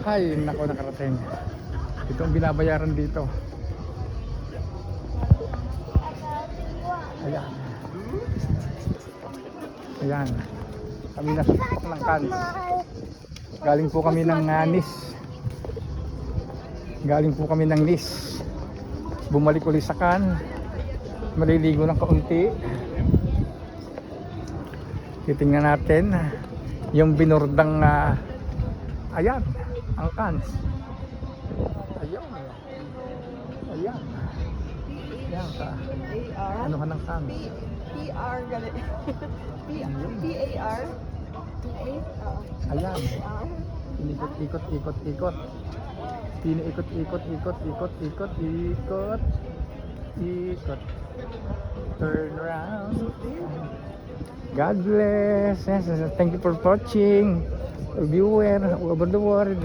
Hay, nako, nakarating. Ito ang binabayaran dito. Ayan. Ayan. Kami nasa tuktok ng Cannes. Galing po kami ng Nice. Galing po kami ng Nice. Bumalik ulit sa Cannes. Maliligo ng kaunti. Titingnan natin yung binurdang ayan, ang Cannes. Ayan. Ayan. Ayan ka. Ano ka ng Cannes? PR PAR. Ayan. Inikot-ikot-ikot-ikot. Ikot-ikot-ikot-ikot-ikot-ikot. Ikot. Turn around. God bless. Thank you for watching. Viewer over the world.